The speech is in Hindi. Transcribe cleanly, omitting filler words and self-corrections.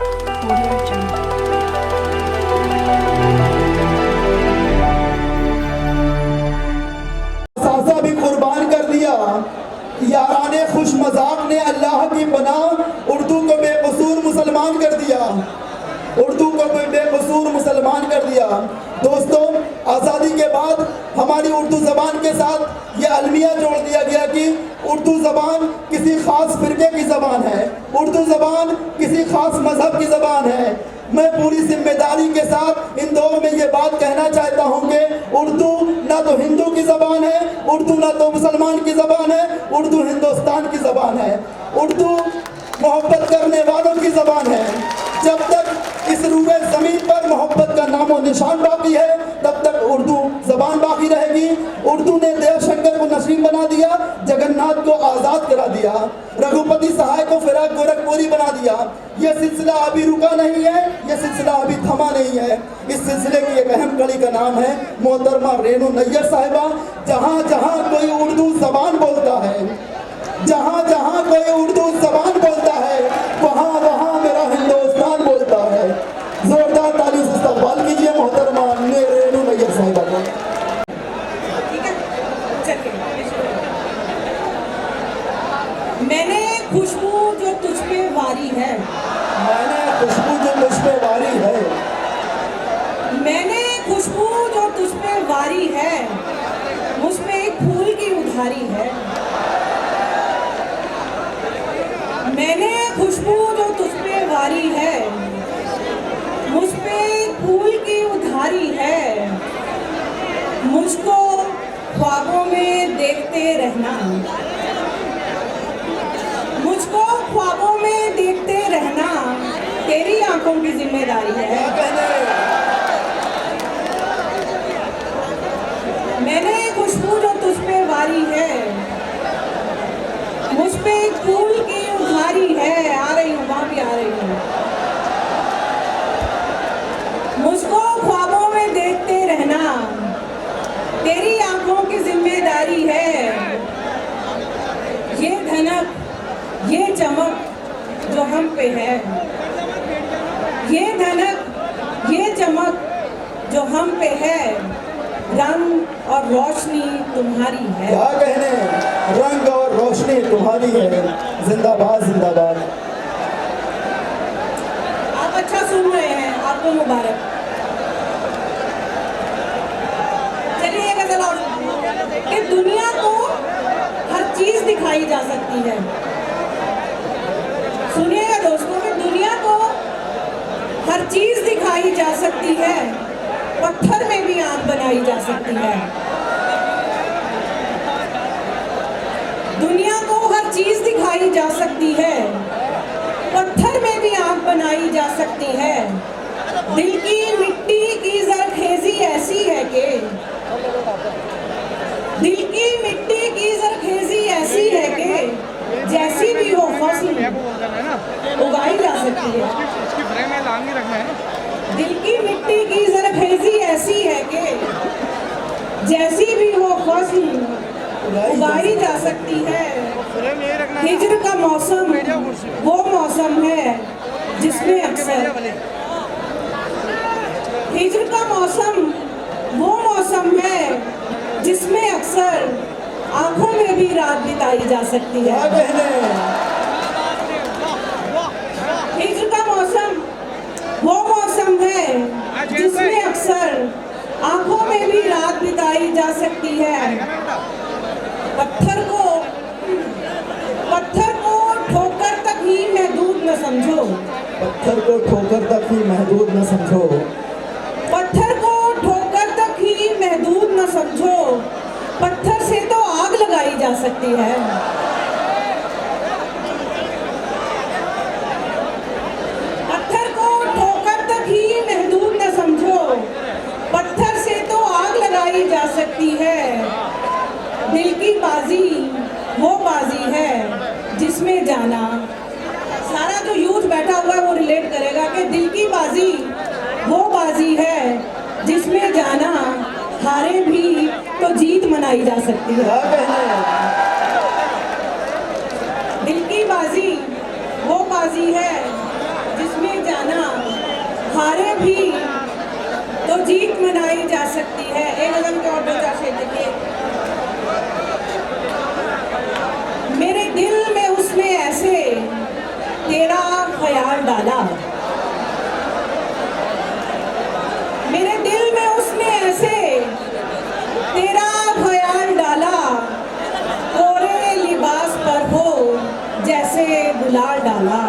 Audio Jungle. सासा भी कुर्बान कर दिया। याराने खुश मजाक ने अल्लाह की बना उर्दू को बेकसूर मुसलमान कर दिया। उर्दू को बेकसूर मुसलमान कर दिया। दोस्तों, आज़ादी के बाद हमारी उर्दू ज़बान के साथ ये अलमिया जोड़ दिया गया कि उर्दू ज़बान किसी ख़ास फ़िरके की ज़बान है, उर्दू ज़बान किसी ख़ास मज़हब की ज़बान है। मैं पूरी जिम्मेदारी के साथ इन दौर में ये बात कहना चाहता हूँ कि उर्दू ना तो हिंदू की ज़बान है, उर्दू ना तो मुसलमान की ज़बान है, उर्दू हिंदुस्तान की ज़बान है। उर्दू मोहब्बत करने वालों की ज़बान है। जब तक इस रूए ज़मीन पर मोहब्बत का नामो निशान बाकी है, तब तक उर्दू ज़बान बाकी रहेगी। उर्दू ने देवशंकर को नसीम बना दिया, जगन्नाथ को आज़ाद करा दिया, रघुपति सहाय को फिराक गोरखपुरी बना दिया। यह सिलसिला अभी रुका नहीं है, यह सिलसिला अभी थमा नहीं है। इस सिलसिले की एक अहम कड़ी का नाम है मोहतरमा रेणु नैयर साहिबा। जहाँ जहाँ कोई उर्दू ज़बान बोलता है, जहाँ जहाँ कोई उर्दू ज़बान बोलता है, वहाँ वहाँ मेरा हिंदुस्तान बोलता है। जोरदार ताली से इस्तकबाल कीजिए मोहतरमा रेणु नैयर साहिबा को। मैंने खुशबू जो तुझ पे वारी है, मैंने खुशबू जो मुझ पे वारी है, मैंने खुशबू जो तुझ पे वारी है, मुझ पे एक फूल की उधारी है। मैंने खुशबू जो तुझ पे वारी है, मुझ पे एक फूल की उधारी है। मुझको ख्वाबों में देखते रहना, मुझको ख्वाबों में देखते रहना तेरी आंखों की जिम्मेदारी है। मैंने खुशबू जो तुझ पे वारी है, मुझ पे एक फूल की उधारी है। आ रही हूँ, वहाँ भी आ रही हूँ। मुझको ख्वाबों में देखते रहना तेरी आंखों की जिम्मेदारी है। ये धनक, ये चमक जो हम पे है, ये धनक, ये चमक जो हम पे है, रंग और रोशनी तुम्हारी है। क्या कहने, रंग और रोशनी तुम्हारी है। जिंदाबाद जिंदाबाद। आप अच्छा सुन रहे हैं, आपको मुबारक। चलिए एक गजल और कि दुनिया को हर चीज दिखाई जा सकती है। सुनिएगा दोस्तों, कि दुनिया को हर चीज दिखाई जा सकती है, पत्थर में भी आंख बनाई जा सकती है। दुनिया को हर चीज दिखाई जा सकती है, पत्थर में भी आंख बनाई जा सकती है। दिल की मिट्टी की जरखेजी ऐसी है कि, दिल की मिट्टी की जरखेजी ऐसी है कि जैसी भी हो फसल उगाई जा सकती है। दिल की मिट्टी की जरखेजी ऐसी है कि जैसी भी हो फसल उगाई जा सकती है। हिज्र का मौसम वो मौसम है जिसमें अक्सर, हिज्र का मौसम वो मौसम है जिसमें अक्सर आंखों में भी रात बिताई जा सकती है। हिज्र का मौसम वो मौसम है जिसमें अक्सर आंखों में भी रात बिताई जा सकती है। पत्थर को ठोकर तक ही महदूद न समझो, पत्थर को ठोकर तक ही महदूद न समझो, पत्थर को ठोकर तक ही महदूद न समझो। पत्थर से तो आग लगाई जा सकती है। पत्थर को ठोकर तक ही महदूद न समझो, पत्थर से तो आग लगाई जा सकती है। दिल की बाजी वो बाजी है जिसमें जाना, सारा जो यूथ बैठा हुआ है वो रिलेट करेगा कि दिल की बाजी वो बाजी है जिसमें जाना, हारे भी तो जीत मनाई जा सकती है। दिल की बाजी वो बाजी है जिसमें हारे भी तो जीत मनाई जा सकती है। एक गजल के और दो चार शेर देखिए। मेरे दिल में उसने ऐसे तेरा ख्याल डाला, मेरे दिल में उसने ऐसे तेरा ख्याल डाला, कोरे लिबास पर हो जैसे गुलाल डाला।